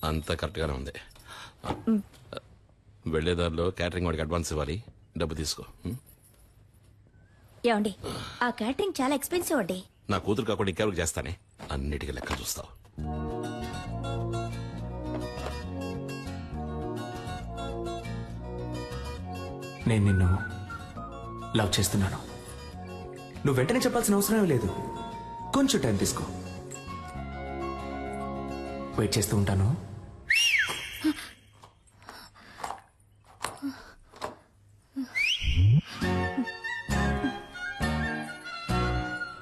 అంతా కరెక్ట్గానే ఉంది. వెళ్లేదారిలో క్యాటరింగ్ వాడికి అడ్వాన్స్ ఇవ్వాలి, డబ్బు తీసుకో. ఏమండి, ఆ క్యాటరింగ్ చాలా ఎక్స్పెన్సివ్ అండి. నా కూతురు కాకుండా ఇంకెవరికి చేస్తానే, అన్నిటికీ లెక్క చూస్తావు. నేను నిన్ను లవ్ చేస్తున్నాను. నువ్వు వెంటనే చెప్పాల్సిన అవసరం లేదు, కొంచెం టైం తీసుకో. వెయిట్ చేస్తూ ఉంటాను.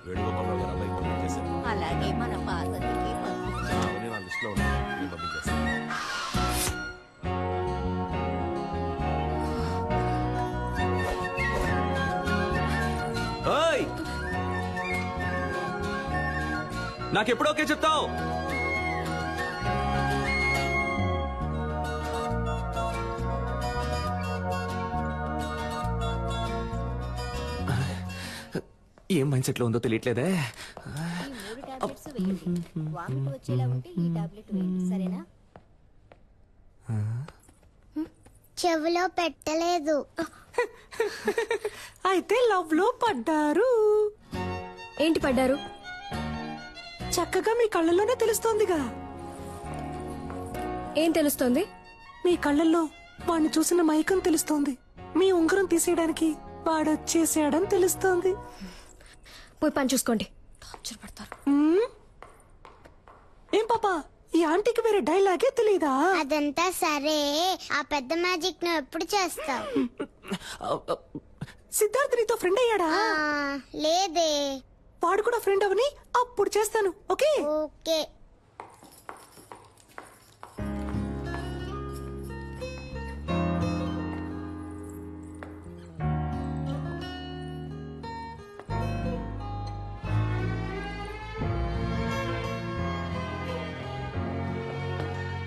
వేణుగోపాలరావు గారు అబ్బాయి కంప్లీట్ చేశారు. అలాగే మన పార్వతికి అవన్నీ నా లిస్టులో ఉన్నాయి, నేను పంపించేస్తాను. నాకెప్పుడు ఓకే చెప్తావు? ఏం మైండ్ సెట్ లో ఉందో తెలియట్లేదే. చెవిలో పెట్టలేదు. అయితే లవ్ లో పడ్డారు. ఏంటి పడ్డారు? చక్కగా మీ కళ్ళల్లోనే తెలుస్తోందిగా. ఏం తెలుస్తోంది? మీ కళ్ళల్లో వాణ్ణి చూసిన మైకం తెలుస్తోంది. మీ ఉంగరం తీసేయడానికి వాడొచ్చేసాడని తెలుస్తోంది. పోయి పని చూసుకోండి. ఏం పాపా, ఈ ఆంటీకి వేరే డైలాగే తెలీదా? అదంతా సరే, ఆ పెద్ద మ్యాజిక్ నువ్వు ఎప్పుడు చేస్తావు? సిద్ధార్థ్ నీతో ఫ్రెండ్ అయ్యాడా? లేదే. వాడు కూడా ఫ్రెండ్ అవని అప్పుడు చేస్తాను. Okay okay.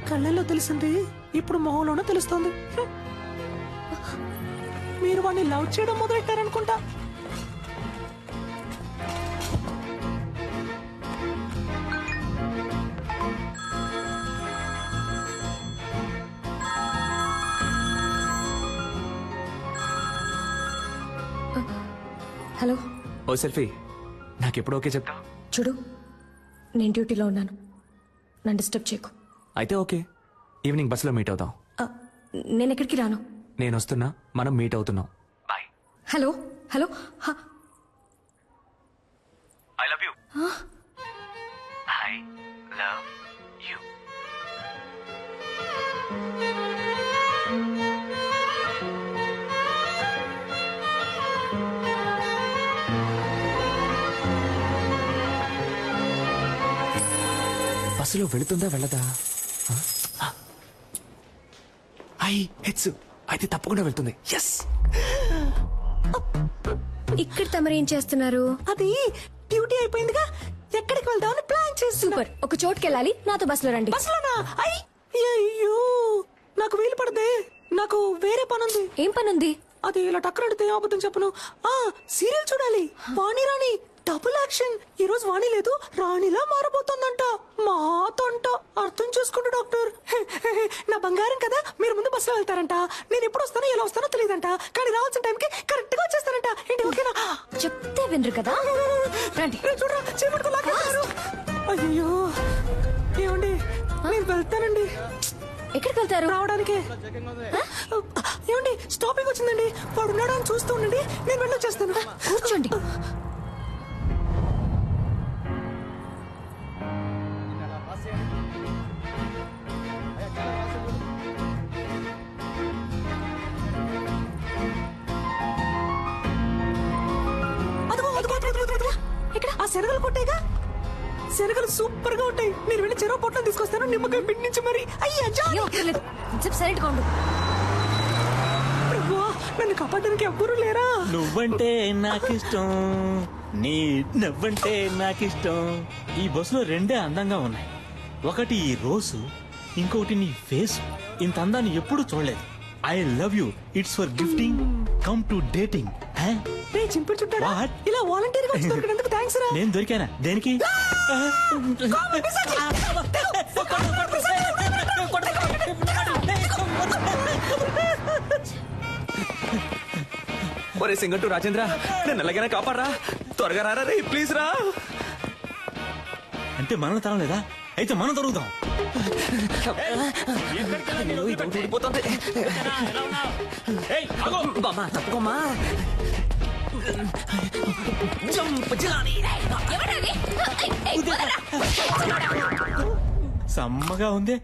కళ్ళల్లో తెలిసింది ఇప్పుడు మొహంలోనూ తెలుస్తోంది. మీరు వాడిని లవ్ చేయడం మొదలెట్టారనుకుంటా. హలో. ఓ సెల్ఫీ, నాకెప్పుడు ఓకే చెప్తావు? చూడు, నేను డ్యూటీలో ఉన్నాను, నన్ను డిస్టర్బ్ చేయకు. అయితే ఓకే, ఈవినింగ్ బస్సులో మీట్ అవుదాం. నేను ఎక్కడికి రాను. నేను వస్తున్నా, మనం మీట్ అవుతున్నాం. Bye. Hello hello. I love you. I love you. బస్సులో వెళుతుందా వెళ్ళదా? హెచ్చు అయితే తప్పకుండా వెళ్తుంది. ఎస్. ఇక్కడ తమరేం చేస్తున్నారు? అది డ్యూటీ అయిపోయిందిగా, ఎక్కడికి వెళ్దామని ప్లాన్ చేసి. సూపర్. ఒక చోటుకి వెళ్ళాలి, నాతో బస్సులో రండి. బస్సులోనా? అయ్యో, నాకు వీలు పడదే, నాకు వేరే పనుంది. ఏం పనుంది? అది ఇలా టక్కరడితే అబద్ధం చెప్పను. సీరియల్ చూడాలి, వాణి రాణి డబుల్ యాక్షన్. ఈ రోజు వాణి లేదు, రాణిలా మారబోతోందంట. మాతంట. అర్థం చేసుకుంటూ డాక్టర్. నా బంగారం కదా, మీరు ముందు బస్సులో వెళ్తారంట. నేను ఎప్పుడు వస్తానో ఎలా వస్తానో తెలియదంట, కానీ రావాల్సిన టైంకి కరెక్ట్ గా వచ్చేస్తారంట. ఏంటి ఓకేనా? చెప్తే వినరు కదా. రండి. చూడరా, చేపట్టుకు లాగేస్తారు. అయ్యో, ఏమండి, నేను వెళ్తానండి. ఎక్కడికి వెళ్తారు? రావడానికి. ఏమండి, స్టాపింగ్ వచ్చిందండి, వాడు ఉన్నాడా అని చూస్తూ ఉండండి, నేను వెళ్ళొచ్చేస్తాను. కూర్చోండి. ఇక్కడ ఆ శనగలు కొట్టేగా, శనగలు సూపర్ గా ఉంటాయి. నేను వెళ్ళి చెరువు పొట్టం తీసుకొస్తాను, నిమ్మకాయ పిండించి మరి. సైలెంట్ గా ఉండు. నన్ను కాపాడడానికి ఎవ్వరూ లేరా? నువ్వంటే నాకిష్టం, నీ నవ్వంటే నాకిష్టం. ఈ బస్సులో రెండే అందంగా ఉన్నాయి, ఒకటి ఈ రోజు, ఇంకొకటి నీ ఫేస్. ఇంత అందాన్ని ఎప్పుడు చూడలేదు. I love you. It's for gifting, come to dating రే చింపుడు చుట్టాడా What? ఇలా వాలంటీర్ గా వచ్చి దొరికినందుకు థ్యాంక్స్ రా. నేను దొరికానా దేనికి ఒరే సింగట్టు రాజేంద్ర నేను ఎలాగైనా కాపాడరా, త్వరగా రారా రే ప్లీజ్ రా. అంటే మనం తరం లేదా అయితే మనం దొరుకుతాం ఇది ఊడిపోతుంది. బామ్మా తప్పుకోమ్మా. సమ్మగా ఉంది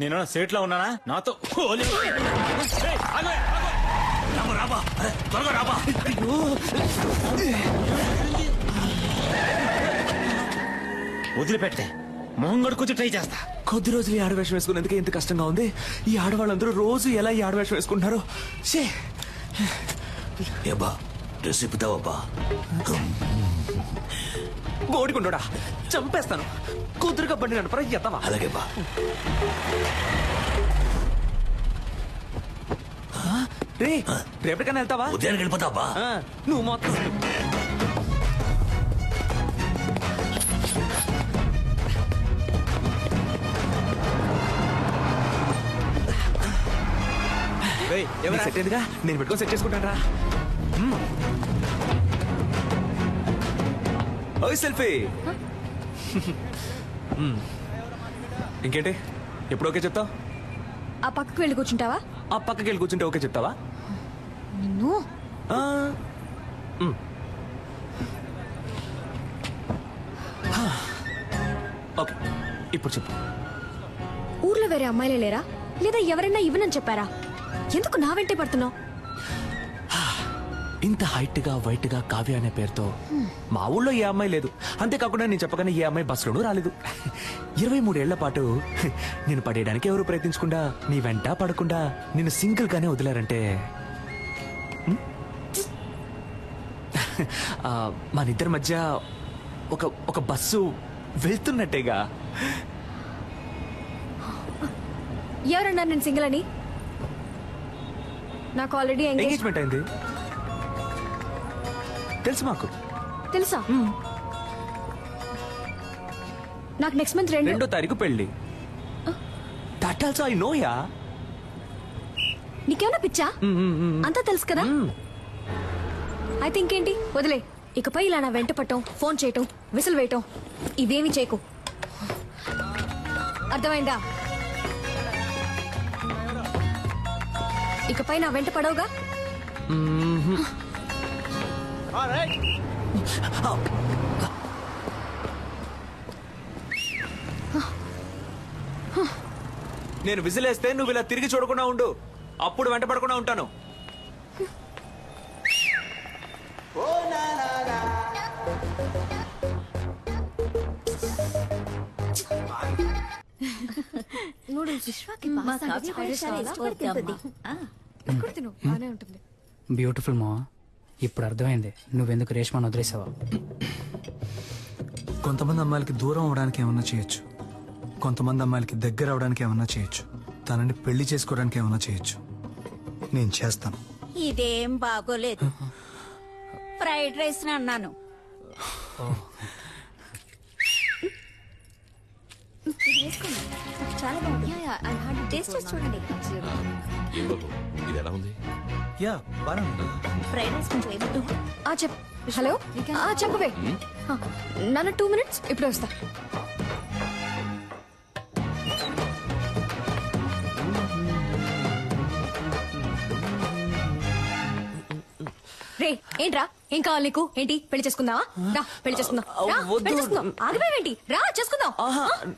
నేను సేట్ లో ఉన్నానా నాతో హోలీ. ఏయ్, ఆగు, ఆగు. రాబా, త్వరగా రాబా. వదిలిపెట్టే మొహం కడుకొచ్చి ట్రై చేస్తా. కొద్ది రోజులు ఈ ఆడవేషం వేసుకునేందుకే ఇంత కష్టంగా ఉంది. ఈ ఆడవాళ్ళందరూ రోజు ఎలా ఈ ఆడవేషం వేసుకుంటున్నారు. షే ఏబా డ్రెస్ ఇప్పుతావబ్బా. బోడికుండోడా చంపేస్తాను. కూతురుగా బండి నడపరా ఎత్తవా. అలాగే బా. రే రేపటికన్నా వెళ్తావా. ఉదయానికి వెళ్ళిపోతావా. ఆ, నువ్వు మొత్తం సెట్ అయిందిగా, నేను పెట్టుకొని సెట్ చేసుకుంటాను రా. ఓయ్ సెల్ఫీ. ఇంకేంటి ఎప్పుడు ఓకే చెప్తావు. ఆ పక్కకు వెళ్ళి కూర్చుంటావా? ఆ పక్కకి వెళ్ళి కూర్చుంటే ఓకే చెప్తావా. నిన్ను ఆ, ఓకే ఇప్పుడు చెప్పు. ఊర్లో వేరే అమ్మాయిలే లేరా, లేదా ఎవరైనా ఇవ్వనని చెప్పారా? ఎందుకు నా వెంటే పడుతున్నావు? ఇంత హైట్ గా వైట్ గా కావ్య అనే పేరుతో మా ఊళ్ళో ఏ అమ్మాయి లేదు. అంతేకాకుండా నేను చెప్పగానే ఏ అమ్మాయి బస్సులోనూ రాలేదు. 23 ఏళ్ల పాటు నేను పడేయడానికి ఎవరు ప్రయత్నించకుండా నీ వెంట పడకుండా నిన్ను సింగిల్ గానే వదిలారంటే మన ఇద్దరి మధ్య ఒక ఒక బస్సు వెళ్తున్నట్టేగా. ఎవరన్నారు నేను సింగిల్ అని? నాకు ఆల్రెడీ ఎంగేజ్మెంట్ అయింది తెలుసు మాకు. తెలుసా? నాకు నెక్స్ట్ మంత్ 2వ తారీఖు పెళ్లి. That also I know yeah. నీకేమన్నా పిచ్చా? అంతా తెలుసు కదా. అయితే ఇంకేంటి వదిలే. ఇకపై ఇలా నా వెంట పట్టం, ఫోన్ చేయటం, విసిల్ వేయటం ఇవేమి చేయకు. అర్థమైందా? ఇకపై నా వెంట పడవుగా. నేను విజిలేస్తే నువ్వు ఇలా తిరిగి చూడకుండా ఉండు. అప్పుడు వెంట పడకుండా ఉంటాను. బానే ఉంటుంది. బ్యూటిఫుల్ మా. ఇప్పుడు అర్థమైంది నువ్వెందుకు రేష్మాను వదిలేసావా. కొంతమంది అమ్మాయిలకి దూరం అవడానికి ఏమన్నా చేయొచ్చు, కొంతమంది అమ్మాయిలకి దగ్గర అవడానికి ఏమన్నా చేయొచ్చు, తనని పెళ్లి చేసుకోవడానికి ఏమన్నా చేయొచ్చు. నేను చేస్తాను. ఇదేం బాగోలేదు. ఫ్రైడ్ రైస్ అన్నాను. చాలా బాగుంది. టేస్ట్ చేసి చూడండి. ఏం బాబు ఇది ఎలా ఉంది. యా బాగా ఫ్రైడ్ రైస్ కొంచెం ఏమిటి? హలో చెప్పవే. నాన్న 2 minutes ఇప్పుడే వస్తా. రే ఏంట్రా, ఏం కావాలి నీకు? ఏంటి పెళ్లి చేసుకుందావా? రా పెళ్లి చేసుకుందాం. రా, వద్దు. పెళ్లి చేసుకుందాం. ఆగిపోయావేంటి? రా చేసుకుందాం.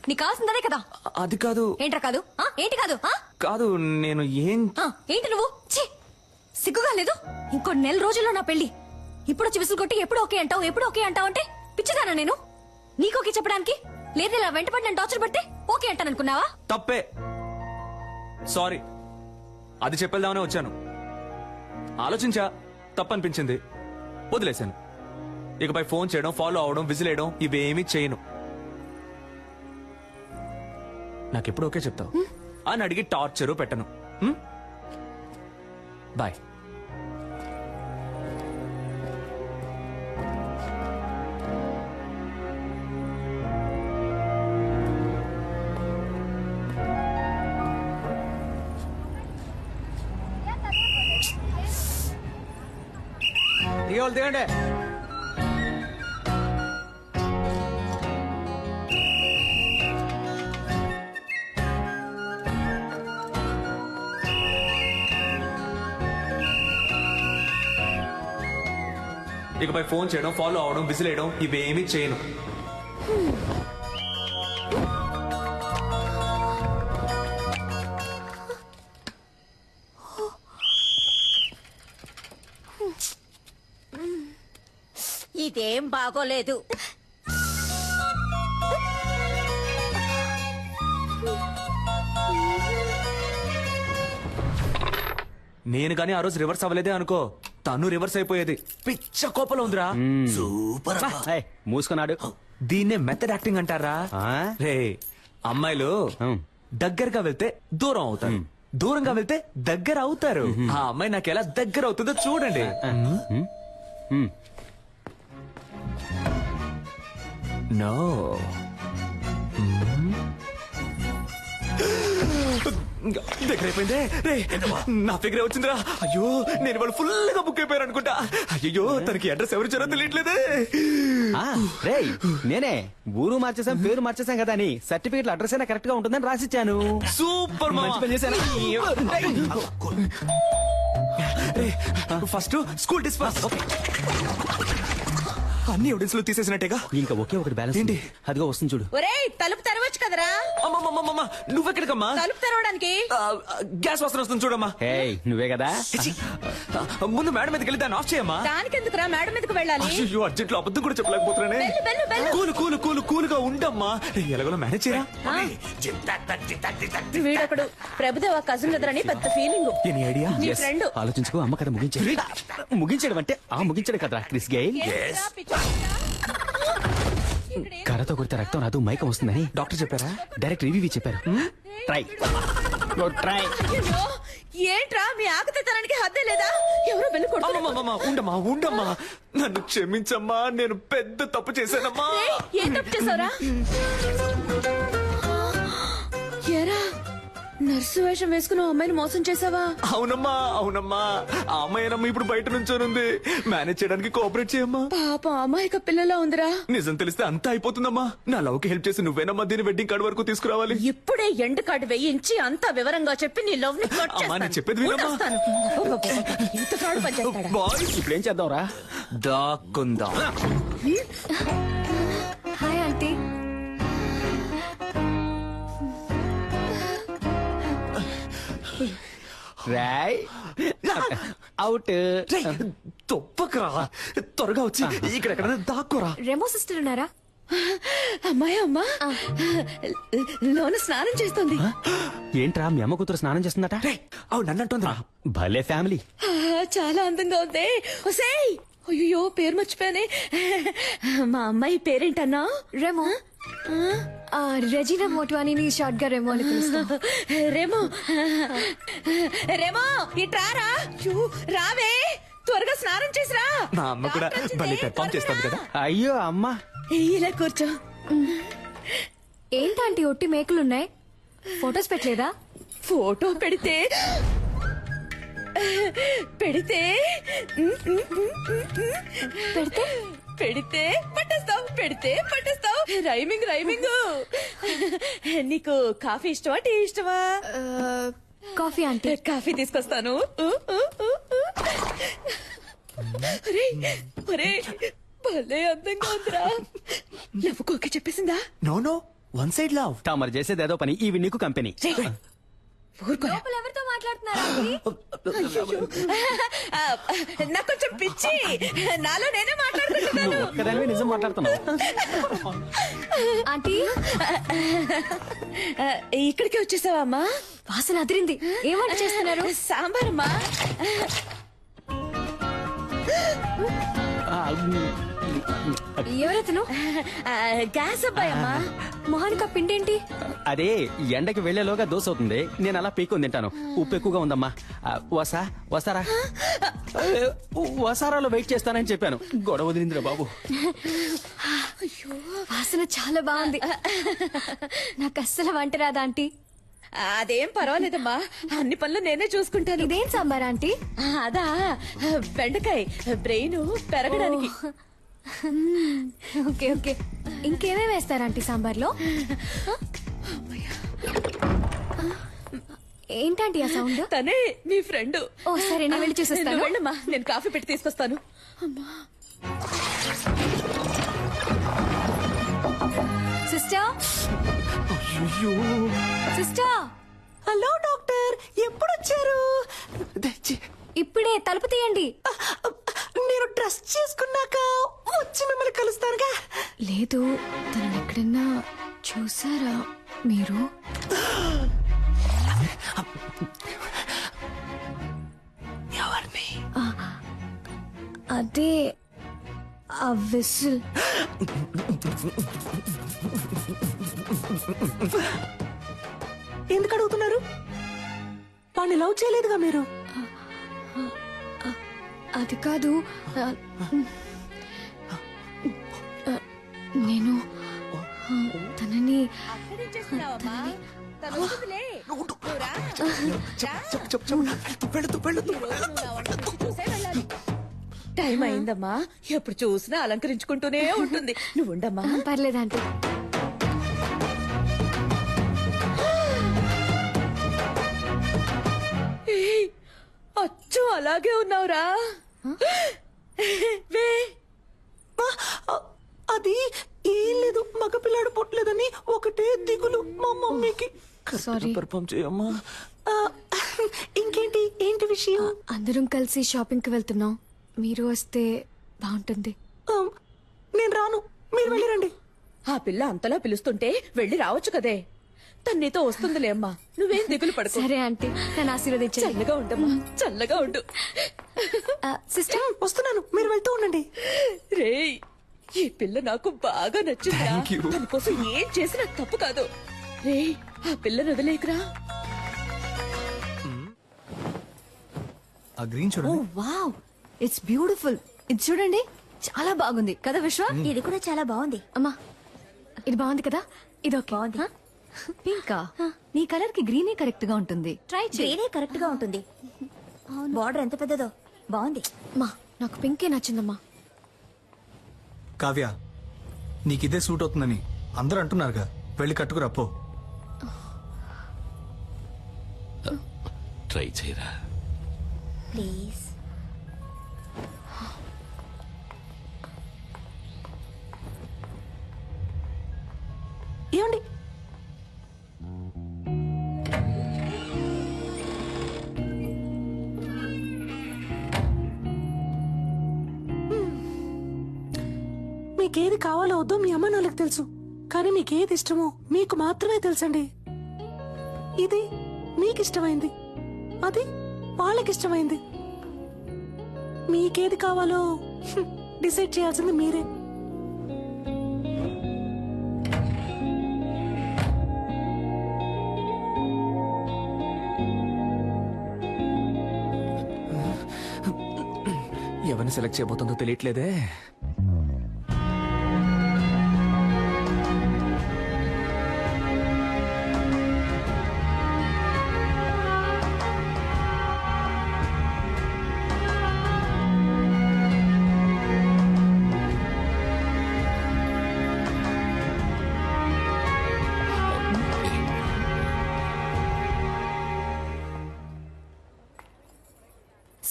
నీకు కావాల్సిందే కదా. అది కాదు. ఏంట్రా కాదు? ఏంటి కాదు? కాదు నేను ఏం ఏంటి నువ్వు? ఛీ, సిగ్గుగా లేదు? ఇంకో 1 నెల రోజుల్లో నా పెళ్లి. ఇప్పుడు వచ్చి విసులు కొట్టి ఎప్పుడు ఓకే అంటావు, ఎప్పుడు ఓకే అంటావు అంటే పిచ్చిదానా నేను? నీకు ఓకే చెప్పడానికి? లేదు ఇలా వెంటపడి నన్ను టార్చర్ పడితే ఓకే అంటాను అనుకున్నావా? తప్పే. సారీ, అది చెప్పేద్దామనే వచ్చాను. ఆలోచించా, తప్పనిపించింది, వదిలేశాను. ఇకపై ఫోన్ చేయడం, ఫాలో అవడం, విజిలేయడం ఇవేమీ చేయను. నాకెప్పుడు ఓకే చెప్తావు అని అడిగి టార్చరు పెట్టను. బాయ్. దిగండి. ఇకపై ఫోన్ చేయడం, ఫాలో అవడం, విసిలేయడం ఇవేమీ చేయను. ఇదేం బాగోలేదు. నేను గానీ ఆ రోజు రివర్స్ అవ్వలేదే అనుకో, తను రివర్స్ అయిపోయేది. పిచ్చ కోపంలో ఉందిరా. సూపర్ అబ్బా. మూసుకున్నాడు. దీన్నే మెథడ్ యాక్టింగ్ అంటారా? రే, అమ్మాయిలు దగ్గరగా వెళ్తే దూరం అవుతారు, దూరంగా వెళ్తే దగ్గర అవుతారు. ఆ అమ్మాయి నాకు ఎలా దగ్గర అవుతుందో చూడండి. నో, దగ్గర అయిపోయిందే. రే, నా ఫిగరే వచ్చిందిరా. అయ్యో, నేను వాళ్ళు ఫుల్ గా బుక్ అయిపోయారు అనుకుంటా. అయ్యో, తనకి అడ్రస్ ఎవరు ఇచ్చారో తెలియట్లేదే. రేయ్, నేనే ఊరు మార్చేసాం, పేరు మార్చేసాం కదా అని సర్టిఫికెట్ అడ్రస్ అయినా కరెక్ట్ గా ఉంటుందని రాసిచ్చాను. సూపర్ మంచి పని చేశాను. First school disperse. అన్ని ఎవిడెన్స్ లో తీసేసినట్టేగా. ఇంకా ఒకే ఒకటి బ్యాలెన్స్ ఏంటి? అదిగో వస్తుంది చూడు. ఒరేయ్, తలుపు తెరవచ్చు కదరా. అమ్మమ్మమ్మమ్మ, నువ్వెక్కడికమ్మా? తలుపు తెరవడానికి. గ్యాస్ వాసన వస్తుంది చూడమ్మా. ఏయ్, నువ్వే కదా. ముందు మేడం మీదకి వెళ్ళి దాన్ని ఆఫ్ చేయమ్మా. దానికెందుకురా మేడం మీదకి వెళ్ళాలి? అయ్యో, అర్జెంట్ లో అబద్ధం కూడా చెప్పలేకపోతున్నానే. వెళ్ళు, వెళ్ళు. కూలు కూలు కూలు కూలుగా ఉండమ్మా. ఎలాగోలా మేనేజ్ చేయరా. వీడొకడు ప్రభుదేవ కజిన్ కదరని పెద్ద ఫీలింగ్. Any idea? నీ ఫ్రెండ్. ఆలోచించుకో, అమ్మ కదా ముగించే. ముగించడం అంటే ముగించడం కదరా క్రిస్ గెయిల్. కర్రతో కొడితే రక్తం రాదు, మైకం వస్తుందని డాక్టర్ చెప్పారా? డైరెక్ట్ రివ్యూ చెప్పారు. Try try. ఏంట్రా మీ ఆకతానికి హద్దే లేదా? ఎవరో వెళ్ళి అమ్మమ్మమ్మమ్మ, ఉండమ్మా ఉండమ్మా, నన్ను క్షమించమ్మా, నేను పెద్ద తప్పు చేశానమ్మా. ఏం తప్పు చేసావురా? ఏరా, నర్సు వేషం వేసుకుని అమ్మాయిని మోసం చేసావా? అవునమ్మా అవునమ్మా, ఆ అమ్మాయినమ్మ ఇప్పుడు బయట నుంచోనుంది. మేనేజ్ చేయడానికి కోఆపరేట్ చేయమ్మా. పాప అమాయక పిల్లలా ఉందిరా. నిజం తెలిస్తే అంతా అయిపోతుందమ్మా. నా లవ్ కి హెల్ప్ చేసి నువ్వేనమ్మా దీని వెడ్డింగ్ కార్డ్ వరకు తీసుకురావాలి. ఇప్పుడే ఎండ్ కార్డు వేయించి అంతా వివరంగా చెప్పి నీ లవ్ ని కట్ అమ్మా, నేను చెప్పేది వినమ్మా. చేస్తాను. ఇంత ఫ్రాడ్ పని చేస్తాడా? బాయ్స్, ఇప్పుడు ఏం చేద్దాం రా? దాక్కుందాం. Hi aunty. రాయ్ అవుట్. తొప్పకరా, త్వరగా వచ్చి ఇక్కడ ఎక్కడైనా దాక్కోరా. రెమో సిస్టర్ ఉన్నారా? అమ్మాయి అమ్మా లోన స్నానం చేస్తుంది. ఏంట్రా మీ అమ్మ కూతురు స్నానం చేస్తుందట? అవును, నన్ను అంటుందిరా. భలే ఫ్యామిలీ. చాలా అందంగా ఉంది. ఒసేయ్, అయ్యో పేరు మర్చిపోయానే. మా అమ్మాయి పేరేంటన్నా? రెమో. రెజినా మోట్వానీని షార్ట్ గా రెమో అని పిలుస్తాం. రేమో రేమో ఇట్రారా. రావే, త్వరగా స్నానం చేసిరా. మా అమ్మ కూడా భలే పెర్ఫామ్ చేస్తుంది కదా. అయ్యో అమ్మ, ఇలా కూర్చో. ఏంటంటే ఒట్టి మేకలున్నాయి, ఫొటోస్ పెట్టలేదా? ఫోటో పెడితే పెడితే పట్టేస్తావు, పెడితే పట్టేస్తావు. Rhyming rhyming. నీకు కాఫీ ఇష్టమా, టీ ఇష్టమా? కాఫీ అంటే కాఫీ తీసుకొస్తాను. భలే అందంగా ఉందిరా. నవ్వుకోకి చెప్పేసిందా? No no, one side love. తామరు చేసేది ఏదో పని, ఇవి నీకు కంపెనీ. ఎవరితో మాట్లాడుతున్నారా? నాకు కొంచెం పిచ్చి, నాలో నేనే మాట్లాడుతున్నాను. ఒక్కదానివే నిజం మాట్లాడుతున్నావు. ఆంటీ, ఇక్కడికి వచ్చేసావా అమ్మా? వాసన అదిరింది. ఏం వంట చేస్తున్నారు? సాంబార్ అమ్మా. ఎవరెతను? గ్యాస్ అబ్బాయి అమ్మా. మొహానికి ఆ పిండేంటి? అదే ఎండకి వెళ్లేలోగా దోశ అవుతుంది, నేను అలా పీక్కొని తింటాను. ఉప్పు ఎక్కువగా ఉందమ్మా. వస్తారా? వసారాలో వెయిట్ చేస్తానని చెప్పాను, గొడవ వదిలిందిరా బాబు. వాసన చాలా బాగుంది. నాకు అస్సలు వంట రాదా ఆంటీ? అదేం పర్వాలేదమ్మా, అన్ని పనులు నేనే చూసుకుంటాను. ఇదేం సాంబార్ ఆంటీ? అదా బెండకాయ బ్రెయిన్ పెరగడానికి. Okay okay. ఇంకేమేమి వేస్తారు ఆంటీ సాంబార్లో? ఏంటంటే ఆ సౌండ్? తనే మీ ఫ్రెండ్. ఓ సరే, నేను వెళ్ళి చూసేస్తాను. వెళ్ళమ్మా, నేను కాఫీ పెట్టి తీసుకొస్తాను. Sister, sister. హలో డాక్టర్, ఎప్పుడు వచ్చారు? ఇప్పుడే తలుపు తీయండి. నేను డ్రెస్ చేసుకున్నాక వచ్చి మిమ్మల్ని కలుస్తానుగా. లేదు, తను ఎక్కడన్నా చూసారా మీరు? ఎవరిని? అదే ఆ విసిల్. ఎందుకు అడుగుతున్నారు? వాడిని లవ్ చేయలేదుగా మీరు? అది కాదు, నేను తనని టైం అయిందమ్మా, ఎప్పుడు చూసినా అలంకరించుకుంటూనే ఉంటుంది. నువ్వు ఉండమ్మా. పర్లేదంటే. ఏయ్, అచ్చు అలాగే ఉన్నావురా. వే. అది ఏం లేదు, మగపిల్లాడు పుట్టలేదని ఒకటే దిగులు మా మమ్మీకి. సారీ. పర్ఫామ్ చేయమ్మా. ఇంకేంటి, ఏంటి విషయం? అందరం కలిసి షాపింగ్ కి వెళ్తున్నాం, మీరు వస్తే బాగుంటుంది. నేను రాను, మీరు వెళ్ళిరండి. ఆ పిల్ల అంతలా పిలుస్తుంటే వెళ్ళి రావచ్చు కదే. తన్నితో వస్తుందిలే అమ్మా, నువ్వేం దిగులు పడుకో. సరే ఆంటీ, నన్ను ఆశీర్వదించండి. చల్లగా ఉండమ్మా, చల్లగా ఉండు. సిస్టర్, వస్తున్నాను, మీరు వెళ్తూ ఉండండి. రేయ్, ఈ పిల్ల నాకు బాగా నచ్చిందిరా. Thank you. తన కోసం ఏం చేసినా తప్పు కాదు. రేయ్, ఆ పిల్లని వదిలేకురా. ఆ గ్రీన్ చూడండి. Wow, it's beautiful. ఇది చూడండి, చాలా బాగుంది కదా విశ్వ? ఇది కూడా చాలా బాగుంది. అమ్మా, ఇది బాగుంది కదా? ఇది ఓకే. బాగుంది. పింకా, నీ కలర్ కి గ్రీనే కరెక్ట్ గా ఉంటుంది. ట్రై చేయి. గ్రీనే కరెక్ట్ గా ఉంటుంది. బార్డర్ ఎంత పెద్దదో, బాగుంది. అమ్మా, నాకు పింకే నచ్చిందమ్మా. కావ్య, నీకు ఇదే సూట్ అవుతుందని అందరూ అంటున్నారుగా, వెళ్ళి కట్టుకురా పో. ట్రై చేయరా. ప్లీజ్. ఏమండి, మీకేది కావాలో వద్దో మీ అమ్మ నాన్నలకు తెలుసు, కానీ మీకేది ఇష్టమో మీకు మాత్రమే తెలుసండి. ఇది మీకు ఇష్టమైంది, అది వాళ్ళకిష్టమైంది. మీకేది కావాలో డిసైడ్ చేయాల్సింది మీరే. ఎవరిని సెలెక్ట్ చేయబోతుందో తెలియట్లేదే.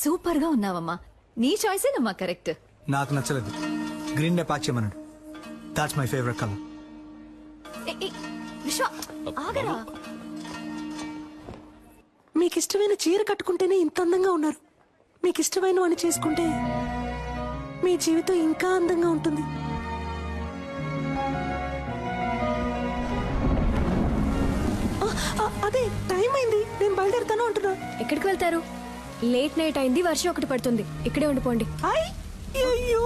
సూపర్ గా ఉన్నావమ్మా. నీ చాయిసేనమ్మా కరెక్ట్. నాకు నచ్చలేదు, గ్రీన్ నే ప్యాక్ చేయమన్నాడు. That's my favourite colour. విశ్వ, ఆగరా. మీకు ఇష్టమైన చీర కట్టుకుంటేనే ఇంత అందంగా ఉన్నారు. మీకు ఇష్టమైన వాడిని చేసుకుంటే మీ జీవితం ఇంకా అందంగా ఉంటుంది. అదే టైం అయింది, నేను బయలుదేరుతాను అంటున్నా. ఎక్కడికి వెళ్తారు? లేట్ నైట్ అయింది, వర్షం ఒకటి పడుతుంది. ఇక్కడే ఉండిపోండి. హాయ్, అయ్యో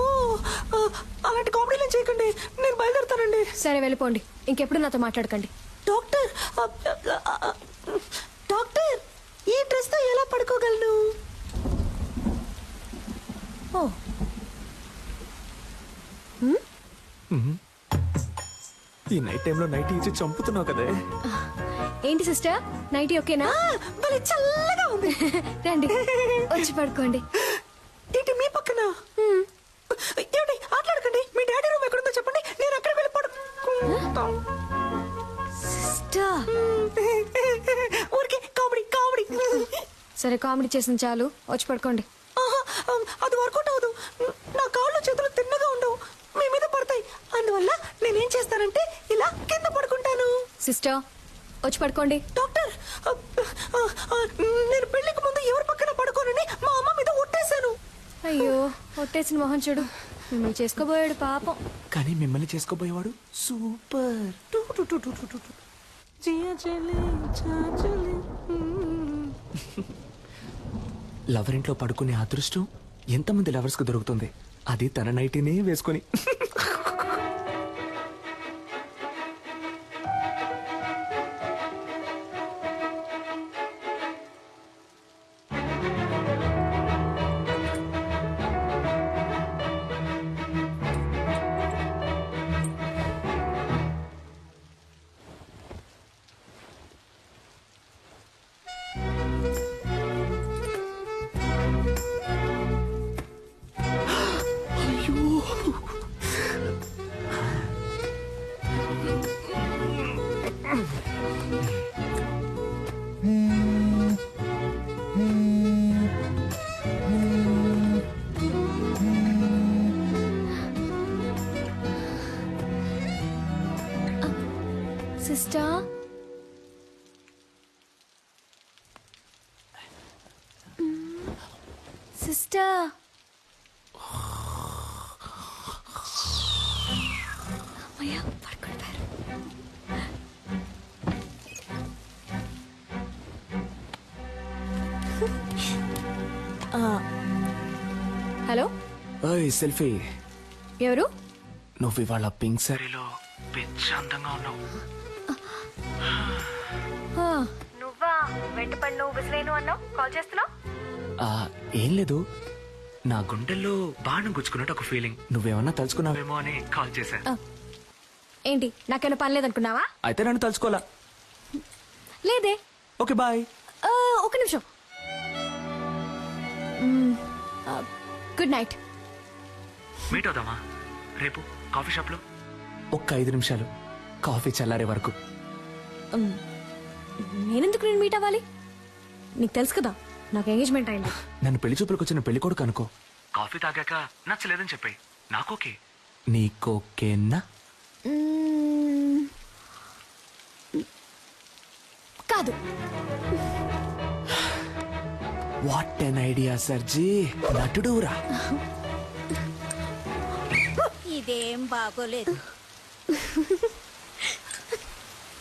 అలాంటి కామెడీలు చేయకండి, నేను బయలుదేరుతానండి. సరే వెళ్ళిపోండి, ఇంకెప్పుడు నాతో మాట్లాడకండి. డాక్టర్ డాక్టర్, ఈ డ్రెస్ తో ఎలా పడుకోగలను? ఓ ఈ నైట్ టైంలో నైట్ ఇచ్చి చంపుతున్నావు కదే. ఏంటి సిస్టర్, నైటీ ఓకేనా? భలే చల్లగా ఉంది. రండి వచ్చి పడుకోండి. ఏంటి మీ పక్కన? ఏమిటి ఆటలాడకండి. మీ డాడీ రూమ్ ఎక్కడుందో చెప్పండి, నేను అక్కడికి వెళ్ళి పడుకుంటాను. సిస్టర్ ఊరికే కామెడీ కామెడీ. సరే కామెడీ చేసిన చాలు, వచ్చి పడుకోండి. అది వర్కౌట్ అవ్వదు. నా కాళ్ళు చేతులు తిన్నగా ఉండవు, మీ మీద పడతాయి. అందువల్ల నేనేం చేస్తానంటే ఇలా కింద పడుకుంటాను. సిస్టర్ వచ్చి పడుకోండి. డాక్టర్, నేను పెళ్లికి ముందు ఎవరి పక్కన పడుకోనని మా అమ్మ మీద ఒట్టేశాను. అయ్యో ఒట్టేసిన మొహం చూడు, మిమ్మల్ని చేసుకోబోయాడు పాపం. కానీ మిమ్మల్ని చేసుకోబోయేవాడు సూపర్. లవర్ ఇంట్లో పడుకునే అదృష్టం ఎంతమంది లవర్స్ కు దొరుకుతుంది, అది తన నైటీనే వేసుకొని. సిస్టర్ సిస్టర్ అమ్మయ్య పడుకుంటారు. హలో ఓయ్ సెల్ఫీ, ఎవరు? నువ్వు ఇవాళ పింక్ సారీలో పిచ్చి అందంగా ఉన్నావు. నువ్వా? వెంటపడి నువ్వు విసిలేను అన్నావు, కాల్ చేస్తున్నావు? ఏం లేదు, నా గుండెల్లో బాణం గుచ్చుకున్నట్టు ఒక ఫీలింగ్. నువ్వేమన్నా తలుచుకున్నావేమో అని కాల్ చేశా. ఏంటి నాకేమైనా పని లేదనుకున్నావా? అయితే నన్ను తలుచుకోవాలా? లేదే. Okay bye. ఒక నిమిషం. Good night. మీట్ అవుదామా రేపు కాఫీ షాప్ లో? ఒక్క 5 నిమిషాలు, కాఫీ చల్లారే వరకు. నేనెందుకు నేను మీట్ అవ్వాలి? నీకు తెలుసు కదా నాకు ఎంగేజ్మెంట్ అయింది. నన్ను పెళ్లి చూపులకు వచ్చిన పెళ్లి కొడుకు అనుకో. కాఫీ తాగాక నచ్చలేదని చెప్పాయి, నాకోకే. నీకోకేనా? కాదు. What an idea సర్జీ, నటుడురా. ఇదేం బాగోలేదు.